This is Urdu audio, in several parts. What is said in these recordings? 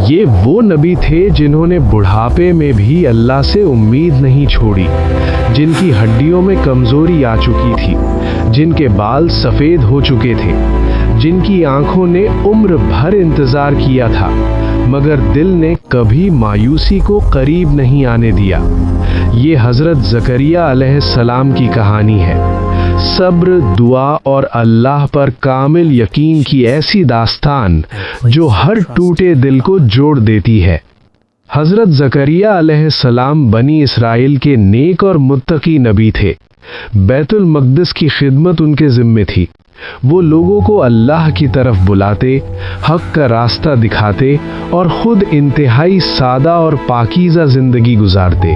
یہ وہ نبی تھے جنہوں نے بڑھاپے میں بھی اللہ سے امید نہیں چھوڑی، جن کی ہڈیوں میں کمزوری آ چکی تھی، جن کے بال سفید ہو چکے تھے، جن کی آنکھوں نے عمر بھر انتظار کیا تھا، مگر دل نے کبھی مایوسی کو قریب نہیں آنے دیا۔ یہ حضرت زکریہ علیہ السلام کی کہانی ہے، صبر، دعا اور اللہ پر کامل یقین کی ایسی داستان جو ہر ٹوٹے دل کو جوڑ دیتی ہے۔ حضرت زکریہ علیہ السلام بنی اسرائیل کے نیک اور متقی نبی تھے۔ بیت المقدس کی خدمت ان کے ذمے تھی۔ وہ لوگوں کو اللہ کی طرف بلاتے، حق کا راستہ دکھاتے اور خود انتہائی سادہ اور پاکیزہ زندگی گزارتے۔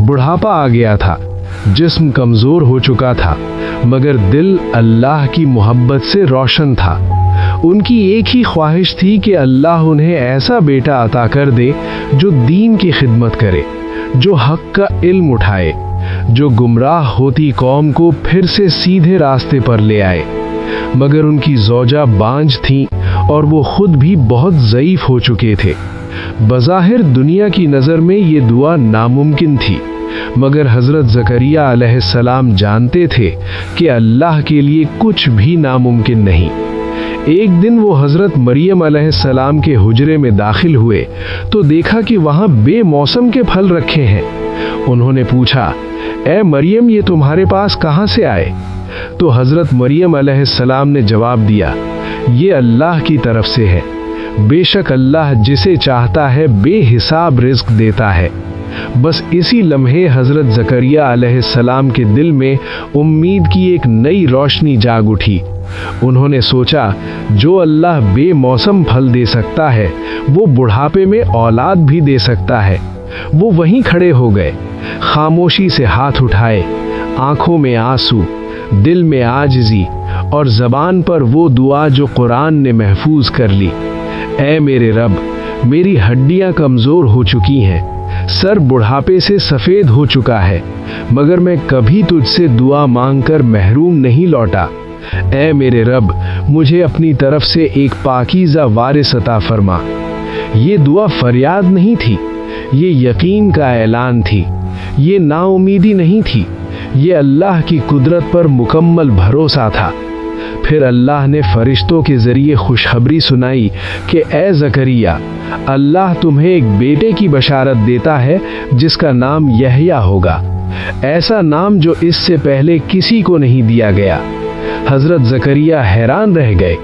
بڑھاپا آ گیا تھا، جسم کمزور ہو چکا تھا، مگر دل اللہ کی محبت سے روشن تھا۔ ان کی ایک ہی خواہش تھی کہ اللہ انہیں ایسا بیٹا عطا کر دے جو دین کی خدمت کرے، جو حق کا علم اٹھائے، جو گمراہ ہوتی قوم کو پھر سے سیدھے راستے پر لے آئے۔ مگر ان کی زوجہ بانجھ تھیں اور وہ خود بھی بہت ضعیف ہو چکے تھے۔ بظاہر دنیا کی نظر میں یہ دعا ناممکن تھی، مگر حضرت زکریہ علیہ السلام جانتے تھے کہ اللہ کے لیے کچھ بھی ناممکن نہیں۔ ایک دن وہ حضرت مریم علیہ السلام کے حجرے میں داخل ہوئے تو دیکھا کہ وہاں بے موسم کے پھل رکھے ہیں۔ انہوں نے پوچھا، اے مریم، یہ تمہارے پاس کہاں سے آئے؟ تو حضرت مریم علیہ السلام نے جواب دیا، یہ اللہ کی طرف سے ہے۔ بے شک اللہ جسے چاہتا ہے بے حساب رزق دیتا ہے۔ بس اسی لمحے حضرت زکریہ علیہ السلام کے دل میں امید کی ایک نئی روشنی جاگ اٹھی۔ انہوں نے سوچا، جو اللہ بے موسم پھل دے سکتا ہے وہ بڑھاپے میں اولاد بھی دے سکتا ہے۔ وہ وہیں کھڑے ہو گئے، خاموشی سے ہاتھ اٹھائے، آنکھوں میں آنسو، دل میں عاجزی اور زبان پر وہ دعا جو قرآن نے محفوظ کر لی۔ اے میرے رب، میری ہڈیاں کمزور ہو چکی ہیں، سر بڑھاپے سے سفید ہو چکا ہے، مگر میں کبھی تجھ سے دعا مانگ کر محروم نہیں لوٹا۔ اے میرے رب، مجھے اپنی طرف سے ایک پاکیزہ وارث عطا فرما۔ یہ دعا فریاد نہیں تھی، یہ یقین کا اعلان تھی، یہ نا امیدی نہیں تھی، یہ اللہ کی قدرت پر مکمل بھروسہ تھا۔ پھر اللہ نے فرشتوں کے ذریعے خوشخبری سنائی کہ اے زکریہ، اللہ تمہیں ایک بیٹے کی بشارت دیتا ہے جس کا نام یحییٰ ہوگا، ایسا نام جو اس سے پہلے کسی کو نہیں دیا گیا۔ حضرت زکریہ حیران رہ گئے،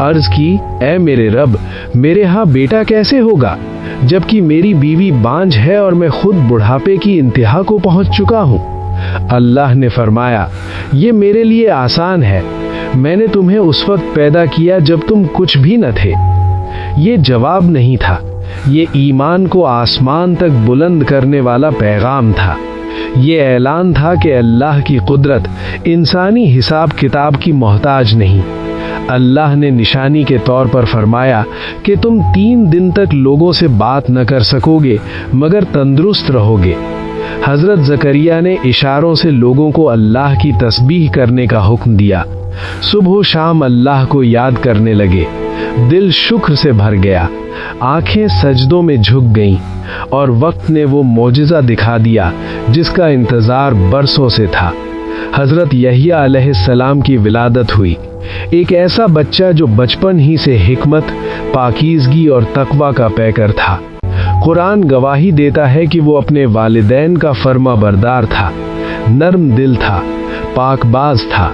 عرض کی، اے میرے رب، میرے ہاں بیٹا کیسے ہوگا جبکہ میری بیوی بانجھ ہے اور میں خود بڑھاپے کی انتہا کو پہنچ چکا ہوں؟ اللہ نے فرمایا، یہ میرے لیے آسان ہے، میں نے تمہیں اس وقت پیدا کیا جب تم کچھ بھی نہ تھے۔ یہ جواب نہیں تھا، یہ ایمان کو آسمان تک بلند کرنے والا پیغام تھا۔ یہ اعلان تھا کہ اللہ کی قدرت انسانی حساب کتاب کی محتاج نہیں۔ اللہ نے نشانی کے طور پر فرمایا کہ تم 3 دن تک لوگوں سے بات نہ کر سکو گے مگر تندرست رہو گے۔ حضرت زکریہ نے اشاروں سے لوگوں کو اللہ کی تسبیح کرنے کا حکم دیا۔ صبح و شام اللہ کو یاد کرنے لگے، دل شکر سے بھر گیا، آنکھیں سجدوں میں جھک گئیں، اور وقت نے وہ معجزہ دکھا دیا جس کا انتظار برسوں سے تھا۔ حضرت یحییٰ علیہ السلام کی ولادت ہوئی، ایک ایسا بچہ جو بچپن ہی سے حکمت، پاکیزگی اور تقوی کا پیکر تھا۔ قرآن گواہی دیتا ہے کہ وہ اپنے والدین کا فرما بردار تھا، نرم دل تھا، پاک باز تھا۔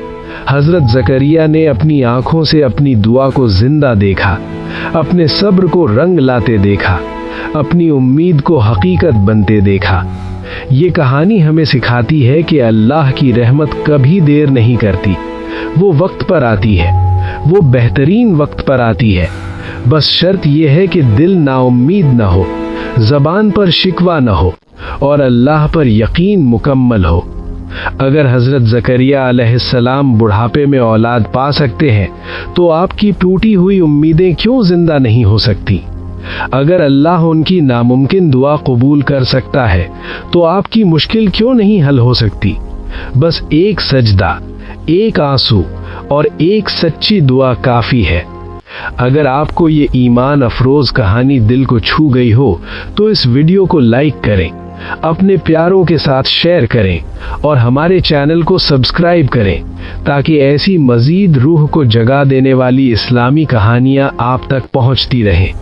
حضرت زکریہ نے اپنی آنکھوں سے اپنی دعا کو زندہ دیکھا، اپنے صبر کو رنگ لاتے دیکھا، اپنی امید کو حقیقت بنتے دیکھا۔ یہ کہانی ہمیں سکھاتی ہے کہ اللہ کی رحمت کبھی دیر نہیں کرتی، وہ وقت پر آتی ہے، وہ بہترین وقت پر آتی ہے۔ بس شرط یہ ہے کہ دل نا امید نہ ہو، زبان پر شکوہ نہ ہو اور اللہ پر یقین مکمل ہو۔ اگر حضرت زکریہ علیہ السلام بڑھاپے میں اولاد پا سکتے ہیں تو آپ کی ٹوٹی ہوئی امیدیں کیوں زندہ نہیں ہو سکتی؟ اگر اللہ ان کی ناممکن دعا قبول کر سکتا ہے تو آپ کی مشکل کیوں نہیں حل ہو سکتی؟ بس ایک سجدہ، ایک آنسو اور ایک سچی دعا کافی ہے۔ اگر آپ کو یہ ایمان افروز کہانی دل کو چھو گئی ہو تو اس ویڈیو کو لائک کریں، اپنے پیاروں کے ساتھ شیئر کریں اور ہمارے چینل کو سبسکرائب کریں تاکہ ایسی مزید روح کو جگا دینے والی اسلامی کہانیاں آپ تک پہنچتی رہیں۔